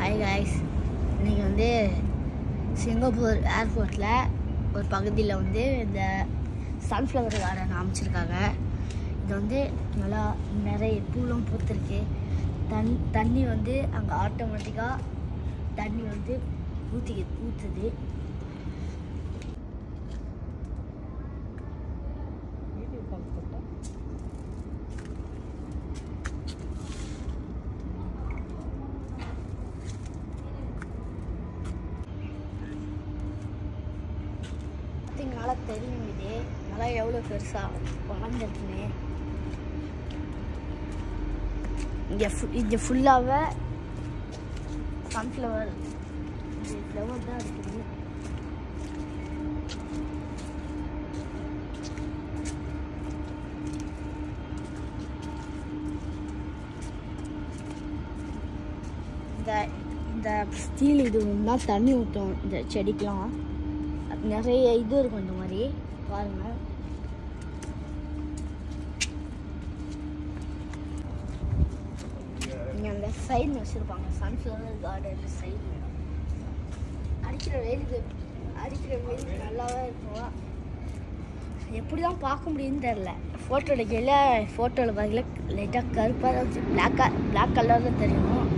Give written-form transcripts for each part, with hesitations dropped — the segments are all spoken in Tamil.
ஹாய் காய்ஸ், இன்றைக்கி வந்து சிங்கப்பூர் ஏர்போர்ட்டில் ஒரு பகுதியில் வந்து இந்த சன்ஃப்ளவர் கார்டன் அமைச்சிருக்காங்க. இது வந்து நல்லா நிறைய பூலாம் பூத்துருக்கு. தண்ணி வந்து அங்கே ஆட்டோமேட்டிக்காக தண்ணி வந்து ஊற்றுது. நல்லா தெரியும், இது நல்லா எவ்வளோ பெருசாக வளர்ந்துருக்குன்னு. இங்கே ஃபுல்லாகவே சன்ஃப்ளவர் ஃப்ளவர் தான் இருக்குது. இந்த ஸ்டீல் இது தான் தண்ணி ஊற்றும் இந்த செடிக்கெலாம். நிறைய இது இருக்கும் இந்த மாதிரி பாருங்க. இங்கே அந்த சைடில் வச்சுருப்பாங்க சன்ஃப்ளவர் கார்டன் சைடில். அடிக்கிற வெயிலுக்கு நல்லாவே இருக்கும். எப்படி தான் பார்க்க முடியும்னு தெரில. ஃபோட்டோ எடுக்கையில் ஃபோட்டோவில் பார்க்கல லைட்டாக கருப்பாக தான் பிளாக் கலரில் தெரியும்.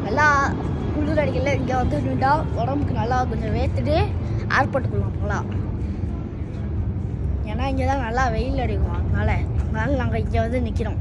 நல்லா குளிர் அடிக்கல. இங்கே வந்து நின்றா உடம்புக்கு நல்லா கொஞ்சம் வேர்த்துட்டு ஏர்போர்ட்டுக்குள்ளே போகலாம். ஏன்னா இங்கே தான் நல்லா வெயில் அடிக்கும். அதனால நாங்கள் இங்கே வந்து நிற்கிறோம்.